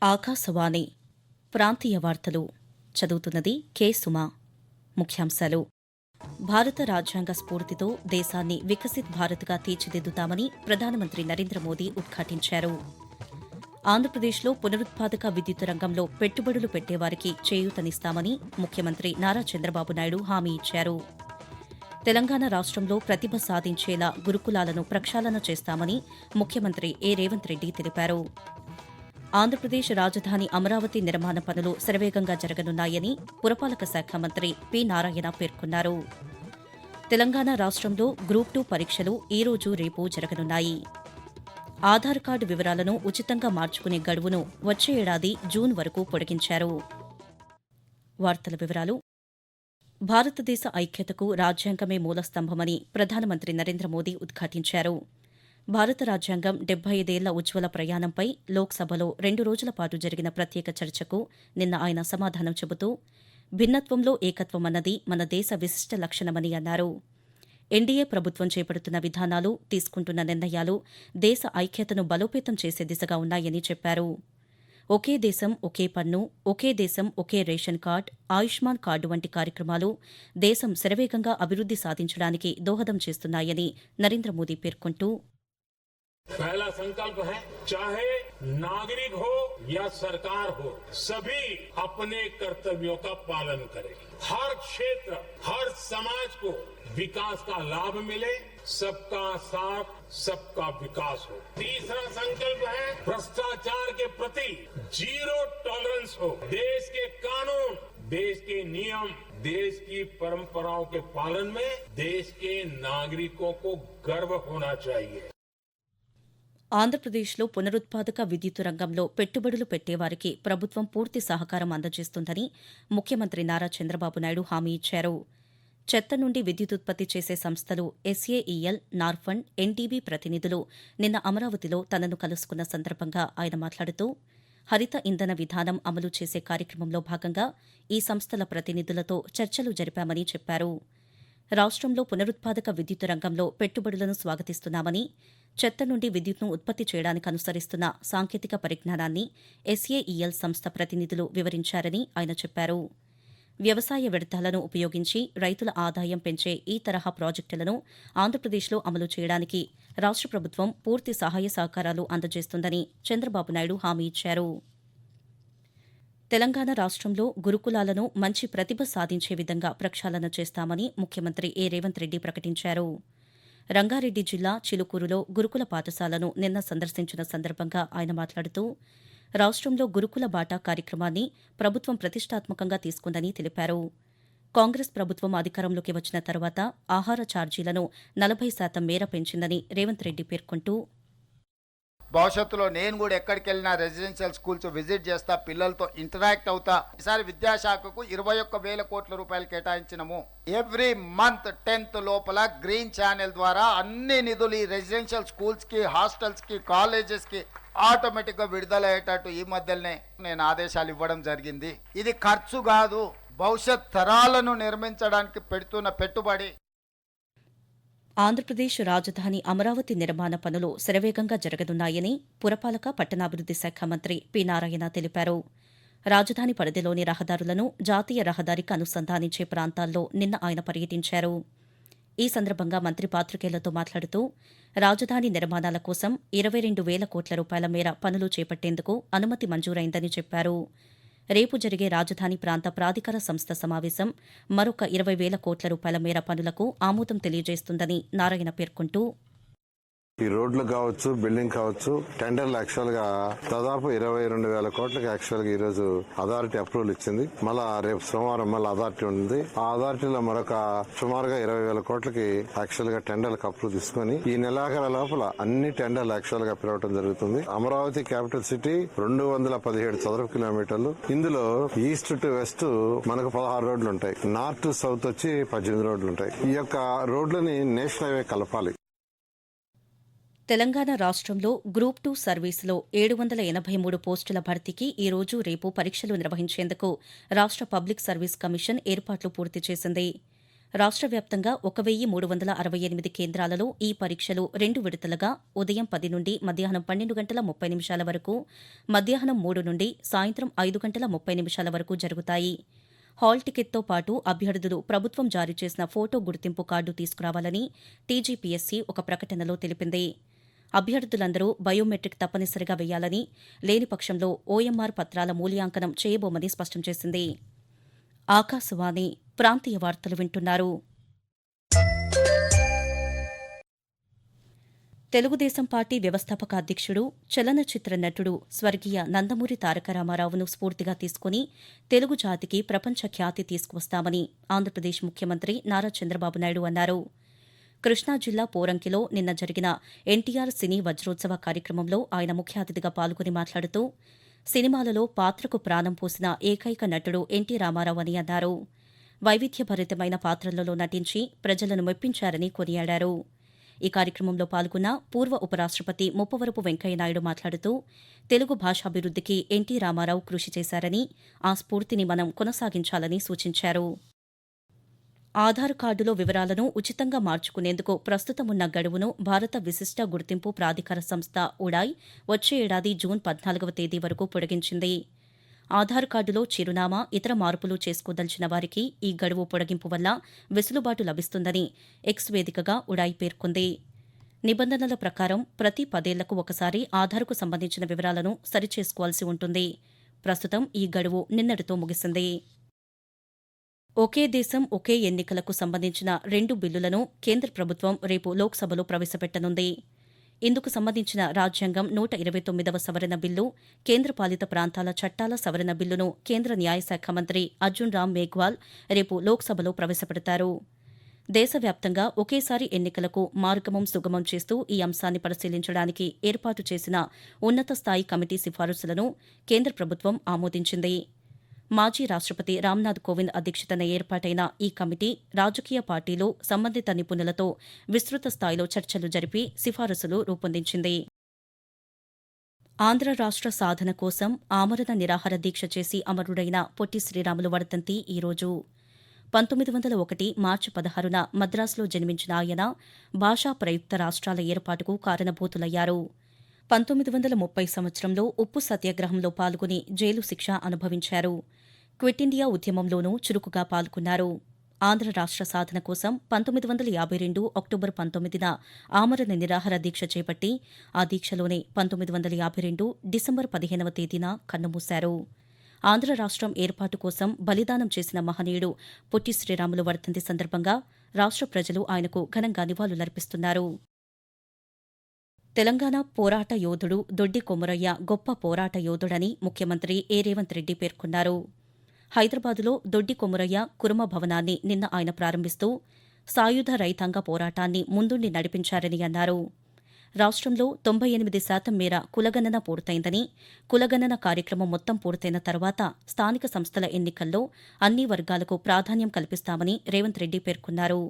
ఆకాశవాణి ప్రాంతీయ వార్తలు చదువుతున్నది కె సుమా. ముఖ్యాంశాలు: భారత రాజ్యాంగ స్ఫూర్తితో దేశాన్ని వికసిత్ భారత్గా తీర్చిదిద్దుతామని ప్రధానమంత్రి నరేంద్ర మోదీ ఉద్ఘాటించారు. ఆంధ్రప్రదేశ్లో పునరుత్పాదక విద్యుత్ రంగంలో పెట్టుబడులు పెట్టేవారికి చేయూతనిస్తామని ముఖ్యమంత్రి నారా చంద్రబాబు నాయుడు హామీ ఇచ్చారు. తెలంగాణ రాష్ట్రంలో ప్రతిభ సాధించేలా గురుకులాలను ప్రక్షాళన చేస్తామని ముఖ్యమంత్రి రేవంత్ రెడ్డి తెలిపారు. ఆంధ్రప్రదేశ్ రాజధాని అమరావతి నిర్మాణ పనులు శరవేగంగా జరగనున్నాయని పురపాలక శాఖ మంత్రి పి. నారాయణ పేర్కొన్నారు. తెలంగాణ రాష్ట్రంలో గ్రూప్ 2 పరీక్షలు ఈ రోజు రేపు జరగనున్నాయి. ఆధార్ కార్డు వివరాలను ఉచితంగా మార్చుకునే గడువును వచ్చే ఏడాది జూన్ వరకు పొడిగించారు. వార్తల వివరాలు: భారతదేశ ఐక్యతకు రాజ్యాంగమే మూలస్తంభమని ప్రధానమంత్రి నరేంద్ర మోదీ ఉద్ఘాటించారు. భారత రాజ్యాంగం 75 ఏళ్ల ఉజ్వల ప్రయాణంపై లోక్సభలో 2 రోజుల పాటు జరిగిన ప్రత్యేక చర్చకు నిన్న ఆయన సమాధానం చెబుతూ, భిన్నత్వంలో ఏకత్వమన్నది మన దేశ విశిష్ట లక్షణమని అన్నారు. ఎన్డీఏ ప్రభుత్వం చేపడుతున్న విధానాలు, తీసుకుంటున్న నిర్ణయాలు దేశ ఐక్యతను బలోపేతం చేసే దిశగా ఉన్నాయని చెప్పారు. ఒకే దేశం ఒకే పన్ను, ఒకే దేశం ఒకే రేషన్ కార్డు, ఆయుష్మాన్ కార్డు వంటి కార్యక్రమాలు దేశం శరవేగంగా అభివృద్ది సాధించడానికి దోహదం చేస్తున్నాయని నరేంద్ర మోదీ పేర్కొంటూ, पहला संकल्प है, चाहे नागरिक हो या सरकार हो, सभी अपने कर्तव्यों का पालन करें। हर क्षेत्र, हर समाज को विकास का लाभ मिले, सबका साथ सबका विकास हो। तीसरा संकल्प है, भ्रष्टाचार के प्रति जीरो टॉलरेंस हो। देश के कानून, देश के नियम, देश की परंपराओं के पालन में देश के नागरिकों को गर्व होना चाहिए. ఆంధ్రప్రదేశ్లో పునరుత్పాదక విద్యుత్ రంగంలో పెట్టుబడులు పెట్టేవారికి ప్రభుత్వం పూర్తి సహకారం అందజేస్తుందని ముఖ్యమంత్రి నారా చంద్రబాబు నాయుడు హామీ ఇచ్చారు. చెత్త నుండి విద్యుత్ ఉత్పత్తి చేసే సంస్థలు ఎస్ఏఈఎల్, నార్ఫండ్, ఎన్టీబీ ప్రతినిధులు నిన్న అమరావతిలో తనను కలుసుకున్న సందర్భంగా ఆయన మాట్లాడుతూ, హరిత ఇంధన విధానం అమలు చేసే కార్యక్రమంలో భాగంగా ఈ సంస్థల ప్రతినిధులతో చర్చలు జరిపామని చెప్పారు. రాష్ట్రంలో పునరుత్పాదక విద్యుత్ రంగంలో పెట్టుబడులను స్వాగతిస్తున్నామని, చెత్త నుండి విద్యుత్ను ఉత్పత్తి చేయడానికి అనుసరిస్తున్న సాంకేతిక పరిజ్ఞానాన్ని ఎస్ఏఈఎల్ సంస్థ ప్రతినిధులు వివరించారని ఆయన చెప్పారు. వ్యవసాయ వ్యర్థాలను ఉపయోగించి రైతుల ఆదాయం పెంచే ఈ తరహా ప్రాజెక్టులను ఆంధ్రప్రదేశ్లో అమలు చేయడానికి రాష్ట్ర ప్రభుత్వం పూర్తి సహాయ సహకారాలు అందజేస్తుందని చంద్రబాబు నాయుడు హామీ ఇచ్చారు. తెలంగాణ రాష్ట్రంలో గురుకులాలను మంచి ప్రతిభ సాధించే విధంగా ప్రక్షాళన చేస్తామని ముఖ్యమంత్రి రేవంత్ రెడ్డి ప్రకటించారు. రంగారెడ్డి జిల్లా చిలుకూరులో గురుకుల పాఠశాలను నిన్న సందర్శించిన సందర్భంగా ఆయన మాట్లాడుతూ, రాష్ట్రంలో గురుకుల బాటా కార్యక్రమాన్ని ప్రభుత్వం ప్రతిష్టాత్మకంగా తీసుకుందని తెలిపారు. కాంగ్రెస్ ప్రభుత్వం అధికారంలోకి వచ్చిన తర్వాత ఆహార ఛార్జీలను 40% మేర పెంచిందని రేవంత్ రెడ్డి పేర్కొంటూ, భవిష్యత్తులో నేను కూడా ఎక్కడికి వెళ్ళినా రెసిడెన్షియల్ స్కూల్స్ విజిట్ చేస్తా, పిల్లలతో ఇంటరాక్ట్ అవుతా. ఈసారి విద్యాశాఖకు 21,000 కోట్ల రూపాయలు కేటాయించినము. ఎవ్రీ మంత్ 10th లోపల గ్రీన్ ఛానల్ ద్వారా అన్ని నిధులు ఈ రెసిడెన్షియల్ స్కూల్స్ కి, హాస్టల్స్ కి, కాలేజెస్ కి ఆటోమేటిక్ గా విడుదలయ్యేటట్టు ఈ మధ్యలోనే నేను ఆదేశాలు ఇవ్వడం జరిగింది. ఇది ఖర్చు కాదు, భవిష్యత్ తరాలను నిర్మించడానికి పెడుతున్న పెట్టుబడి. ఆంధ్రప్రదేశ్ రాజధాని అమరావతి నిర్మాణ పనులు శరవేగంగా జరగనున్నాయని పురపాలక పట్టణాభివృద్ది శాఖ మంత్రి పి. నారాయణ తెలిపారు. రాజధాని పరిధిలోని రహదారులను జాతీయ రహదారికి అనుసంధానించే ప్రాంతాల్లో నిన్న ఆయన పర్యటించారు. ఈ సందర్భంగా మంత్రి పాతికేయులతో మాట్లాడుతూ, రాజధాని నిర్మాణాల కోసం 22,000 కోట్ల రూపాయల మేర పనులు చేపట్టేందుకు అనుమతి మంజూరైందని చెప్పారు. రేపు జరిగే రాజధాని ప్రాంత ప్రాధికార సంస్థ సమావేశం మరొక 20,000 కోట్ల రూపాయల మేర పనులకు ఆమోదం తెలియజేస్తుందని నారాయణ పేర్కొంటూ, ఈ రోడ్లు కావచ్చు, బిల్డింగ్ కావచ్చు, టెండర్లు యాక్చువల్ గా దాదాపు 22,000 కోట్లకి యాక్చువల్ గా ఈ రోజు అథారిటీ అప్రూవల్ ఇచ్చింది. మళ్ళా రేపు సోమవారం మళ్ళీ అథారిటీ ఉంది. ఆ అథారిటీలో మరొక సుమారుగా 20,000 కోట్లకి యాక్చువల్ గా టెండర్లకు అప్రూవ్ తీసుకుని ఈ నెలాఖరు లోపల అన్ని టెండర్లు యాక్చువల్ గా పిలవటం జరుగుతుంది. అమరావతి క్యాపిటల్ సిటీ 217 చదరపు కిలోమీటర్లు. ఇందులో ఈస్ట్ టు వెస్ట్ మనకు 16 రోడ్లు ఉంటాయి. నార్త్ టు సౌత్ వచ్చి 18 రోడ్లు ఉంటాయి. ఈ యొక్క రోడ్లని నేషనల్ హైవే కలపాలి. తెలంగాణ రాష్ట్రంలో గ్రూప్ 2 సర్వీసులో 783 పోస్టుల భర్తీకి ఈ రోజు రేపు పరీక్షలు నిర్వహించేందుకు రాష్ట్ర పబ్లిక్ సర్వీస్ కమిషన్ ఏర్పాట్లు పూర్తి చేసింది. రాష్ట్ర వ్యాప్తంగా 1,368 కేంద్రాలలో ఈ పరీక్షలు 2 విడతలుగా ఉదయం 10 నుండి మధ్యాహ్నం 12 గంటల 30 నిమిషాల వరకు, మధ్యాహ్నం 3 నుండి సాయంత్రం 5 గంటల 30 నిమిషాల వరకు జరుగుతాయి. హాల్ టికెట్తో పాటు అభ్యర్థులు ప్రభుత్వం జారీ చేసిన ఫోటో గుర్తింపు కార్డు తీసుకురావాలని టీజీపీఎస్సీ ఒక ప్రకటనలో తెలిపింది. అభ్యర్థులందరూ బయోమెట్రిక్ తప్పనిసరిగా వేయాలని, లేని పక్షంలో ఓఎంఆర్ పత్రాల మూల్యాంకనం చేయబోమని స్పష్టం చేసింది. ఆకాశవాణి ప్రాంతీయ వార్తలు వింటున్నారు. తెలుగుదేశం పార్టీ వ్యవస్థాపక అధ్యక్షుడు, చలనచిత్ర నటుడు స్వర్గీయ నందమూరి తారక రామారావును స్ఫూర్తిగా తీసుకుని తెలుగు జాతికి ప్రపంచ ఖ్యాతి తీసుకువస్తామని ఆంధ్రప్రదేశ్ ముఖ్యమంత్రి నారా చంద్రబాబు నాయుడు అన్నారు. కృష్ణా జిల్లా పోరంకిలో నిన్న జరిగిన ఎన్టీఆర్ సినీ వజ్రోత్సవ కార్యక్రమంలో ఆయన ముఖ్య అతిథిగా పాల్గొని మాట్లాడుతూ సినిమాలలో పాత్రకు ప్రాణం పోసిన ఏకైక నటుడు ఎన్టీ రామారావు అని అన్నారు. వైవిధ్యభరితమైన పాత్రలలో నటించి ప్రజలను మెప్పించారని కొనియాడారు. ఈ కార్యక్రమంలో పాల్గొన్న పూర్వ ఉపరాష్టపతి ముప్పవరపు వెంకయ్యనాయుడు మాట్లాడుతూ తెలుగు భాషాభివృద్దికి ఎన్టీ రామారావు కృషి చేశారని, ఆ స్ఫూర్తిని మనం కొనసాగించాలని సూచించారు. ఆధార్ కార్డులో వివరాలను ఉచితంగా మార్చుకునేందుకు ప్రస్తుతమున్న గడువును భారత విశిష్ట గుర్తింపు ప్రాధికార సంస్థ ఉడాయ్ వచ్చే ఏడాది జూన్ 14వ తేదీ వరకు పొడిగించింది. ఆధార్ కార్డులో చిరునామా, ఇతర మార్పులు చేసుకోదలిచిన వారికి ఈ గడువు పొడిగింపు వల్ల వెసులుబాటు లభిస్తుందని ఎక్స్ వేదికగా ఉడాయ్ పేర్కొంది. నిబంధనల ప్రకారం ప్రతి 10 ఏళ్లకు ఒకసారి ఆధార్కు సంబంధించిన వివరాలను సరిచేసుకోవాల్సి ఉంటుంది. ప్రస్తుతం ఈ గడువు నిన్నటితో ముగిసింది. ఒకే దేశం ఒకే ఎన్నికలకు సంబంధించిన 2 బిల్లులను కేంద్ర ప్రభుత్వం రేపు లోక్సభలో ప్రవేశపెట్టనుంది. ఇందుకు సంబంధించిన రాజ్యాంగం 129వ సవరణ బిల్లు, కేంద్రపాలిత ప్రాంతాల చట్టాల సవరణ బిల్లును కేంద్ర న్యాయశాఖ మంత్రి అర్జున్ రామ్ మేఘ్వాల్ రేపు లోక్సభలో ప్రవేశపెడతారు. దేశవ్యాప్తంగా ఒకేసారి ఎన్నికలకు మార్గమం సుగమం చేస్తూ ఈ అంశాన్ని పరిశీలించడానికి ఏర్పాటు చేసిన ఉన్నత స్థాయి కమిటీ సిఫారసులను కేంద్ర ప్రభుత్వం ఆమోదించింది. మాజీ రాష్టపతి రామ్నాథ్ కోవింద్ అధ్యక్షతన ఏర్పాటైన ఈ కమిటీ రాజకీయ పార్టీలు, సంబంధిత నిపుణులతో విస్తృత స్థాయిలో చర్చలు జరిపి సిఫారసులు రూపొందించింది. ఆంధ్ర రాష్ట్ర సాధన కోసం ఆమరణ నిరాహార దీక్ష చేసి అమరుడైన పొట్టి శ్రీరాములు వర్ధంతి ఈరోజు. 1901 మార్చి 16న మద్రాసులో జన్మించిన ఆయన భాషా ప్రయుక్త రాష్ట్రాల ఏర్పాటుకు కారణభూతులయ్యారు. 1930 సంవత్సరంలో ఉప్పు సత్యాగ్రహంలో పాల్గొని జైలు శిక్ష అనుభవించారు. క్విట్ ఇండియా ఉద్యమంలోనూ చురుకుగా పాల్గొన్నారు. ఆంధ్ర రాష్ట్ర సాధన కోసం 1952 అక్టోబర్ 19న ఆమరణ నిరాహార దీక్ష చేపట్టి ఆ దీక్షలోనే 1952 డిసెంబర్ 15వ తేదీన కన్నుమూశారు. ఆంధ్ర రాష్ట్రం ఏర్పాటు కోసం బలిదానం చేసిన మహనీయుడు పొట్టి శ్రీరాములు వర్ధంతి సందర్భంగా రాష్ట్ర ప్రజలు ఆయనకు ఘనంగా నివాళులర్పిస్తున్నారు. తెలంగాణ పోరాట యోధుడు దొడ్డి కొమురయ్య గొప్ప పోరాట యోధుడని ముఖ్యమంత్రి ఏ రేవంత్ రెడ్డి పేర్కొన్నారు. హైదరాబాదులో దొడ్డి కొమురయ్య కురుమ భవనాన్ని నిన్న ఆయన ప్రారంభిస్తూ సాయుధ రైతాంగ పోరాటాన్ని ముందుండి నడిపించారని అన్నారు. రాష్ట్రంలో 98% మేర కులగణన పూర్తయిందని, కులగణన కార్యక్రమం మొత్తం పూర్తయిన తర్వాత స్థానిక సంస్థల ఎన్నికల్లో అన్ని వర్గాలకు ప్రాధాన్యం కల్పిస్తామని రేవంత్ రెడ్డి పేర్కొన్నారు.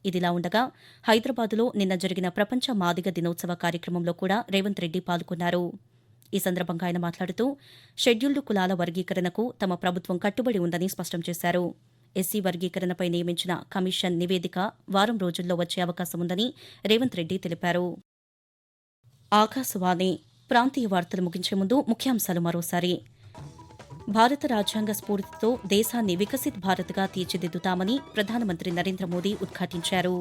ఇదిలా ఉండగా హైదరాబాదులో నిన్న జరిగిన ప్రపంచ మాదిగ దినోత్సవ కార్యక్రమంలో కూడా రేవంత్ రెడ్డి పాల్గొన్నారు. ఈ సందర్భంగా ఆయన మాట్లాడుతూ షెడ్యూల్డ్ కులాల వర్గీకరణకు తమ ప్రభుత్వం కట్టుబడి ఉందని స్పష్టం చేశారు. ఎస్సీ వర్గీకరణపై నియమించిన కమిషన్ నివేదిక వారం రోజుల్లో వచ్చే అవకాశం ఉందని రేవంత్ రెడ్డి తెలిపారు. ఆకాశవాణి ప్రాంతీయ వార్తలు ముగించే ముందు ముఖ్యాంశాలు మరోసారి. భారత రాజ్యాంగ స్ఫూర్తితో దేశాన్ని వికసిత్ భారత్గా తీర్చిదిద్దుతామని ప్రధానమంత్రి నరేంద్ర మోదీ ఉద్ఘాటించారు.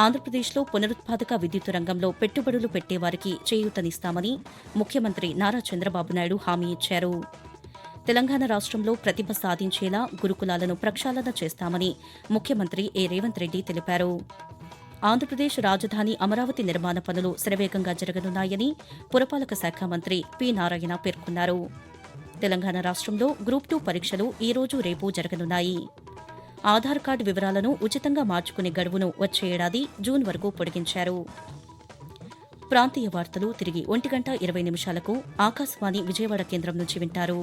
ఆంధ్రప్రదేశ్లో పునరుత్పాదక విద్యుత్ రంగంలో పెట్టుబడులు పెట్టేవారికి చేయూతనిస్తామని ముఖ్యమంత్రి నారా చంద్రబాబు నాయుడు హామీ ఇచ్చారు. తెలంగాణ రాష్ట్రంలో ప్రతిభ సాధించేలా గురుకులాలను ప్రక్షాళన చేస్తామని ముఖ్యమంత్రి ఏ రేవంత్ రెడ్డి తెలిపారు. ఆంధ్రప్రదేశ్ రాజధాని అమరావతి నిర్మాణ పనులు శరవేగంగా జరగనున్నాయని పురపాలక శాఖ మంత్రి పి నారాయణ పేర్కొన్నారు. తెలంగాణ రాష్ట్రంలో గ్రూప్ 2 పరీక్షలు ఈ రోజు రేపు జరగనున్నాయి. ఆధార్ కార్డు వివరాలను ఉచితంగా మార్చుకునే గడువును వచ్చే ఏడాది జూన్ వరకు పొడిగించారు. ప్రాంతీయ వార్తలు తిరిగి 1:20 ఆకాశవాణి విజయవాడ కేంద్రం నుంచి వింటారు.